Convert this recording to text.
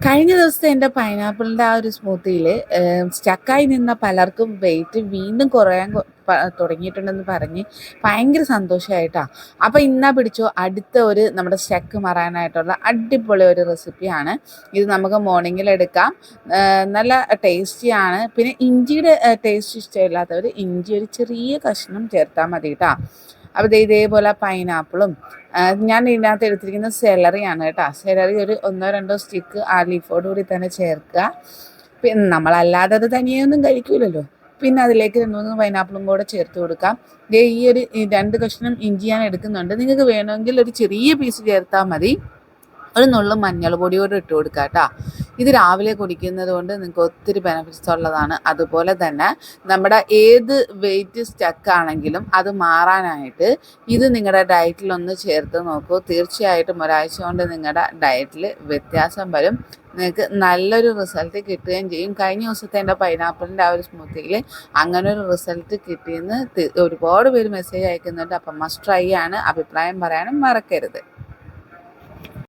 കഴിഞ്ഞ ദിവസത്തെ എൻ്റെ പൈനാപ്പിളിൻ്റെ ആ ഒരു സ്മൂത്തിയിൽ സ്റ്റക്കായി നിന്ന പലർക്കും വെയിറ്റ് വീണ്ടും കുറയാൻ തുടങ്ങിയിട്ടുണ്ടെന്ന് പറഞ്ഞ് ഭയങ്കര സന്തോഷമായിട്ടാ. അപ്പോൾ ഇന്നാ പിടിച്ചോ അടുത്ത ഒരു നമ്മുടെ സ്റ്റക്ക് മാറാനായിട്ടുള്ള അടിപൊളി ഒരു റെസിപ്പിയാണ് ഇത്. നമുക്ക് മോർണിംഗിൽ എടുക്കാം. നല്ല ടേസ്റ്റിയാണ്. പിന്നെ ഇഞ്ചിയുടെ ടേസ്റ്റ് ഇഷ്ടമില്ലാത്തവർ ഇഞ്ചി ഒരു ചെറിയ കഷ്ണം ചേർത്താൽ മതി കേട്ടോ. അപ്പോൾ ഇതേപോലെ പൈനാപ്പിളും ഞാൻ ഇതിനകത്ത് എടുത്തിരിക്കുന്ന സെലറിയാണ് കേട്ടോ. സെലറി ഒരു 1-2 സ്റ്റിക്ക് ആ ലീഫോട് കൂടി തന്നെ ചേർക്കുക. പിന്നെ നമ്മളല്ലാതെ അത് തനിയൊന്നും കഴിക്കൂലല്ലോ. പിന്നെ അതിലേക്ക് 2-3 പൈനാപ്പിളും കൂടെ ചേർത്ത് കൊടുക്കാം. ഈ ഒരു 2 കഷ്ണം ഇഞ്ചി ഞാൻ എടുക്കുന്നുണ്ട്. നിങ്ങൾക്ക് വേണമെങ്കിൽ ഒരു ചെറിയ പീസ് ചേർത്താൽ മതി. ഒരു നുള്ളു മഞ്ഞൾ പൊടി കൂടെ ഇട്ട് കൊടുക്കുക കേട്ടോ. ഇത് രാവിലെ കുടിക്കുന്നത് കൊണ്ട് നിങ്ങൾക്ക് ഒത്തിരി ബെനിഫിറ്റ്സ് ഉള്ളതാണ്. അതുപോലെ തന്നെ നമ്മുടെ ഏത് വെയിറ്റ് സ്റ്റക്കാണെങ്കിലും അത് മാറാനായിട്ട് ഇത് നിങ്ങളുടെ ഡയറ്റിലൊന്ന് ചേർത്ത് നോക്കൂ. തീർച്ചയായിട്ടും ഒരാഴ്ച കൊണ്ട് നിങ്ങളുടെ ഡയറ്റിൽ വ്യത്യാസം വരും. നിങ്ങൾക്ക് നല്ലൊരു റിസൾട്ട് കിട്ടുകയും ചെയ്യും. കഴിഞ്ഞ ദിവസത്തെ എൻ്റെ പൈനാപ്പിളിൻ്റെ ആ ഒരു സ്മൂത്തിയിൽ അങ്ങനെ ഒരു റിസൾട്ട് കിട്ടിയെന്ന് ഒരുപാട് പേര് മെസ്സേജ് അയക്കുന്നുണ്ട്. അപ്പം മസ്റ്റ് ട്രൈ ആണ്. അഭിപ്രായം പറയാനും മറക്കരുത്.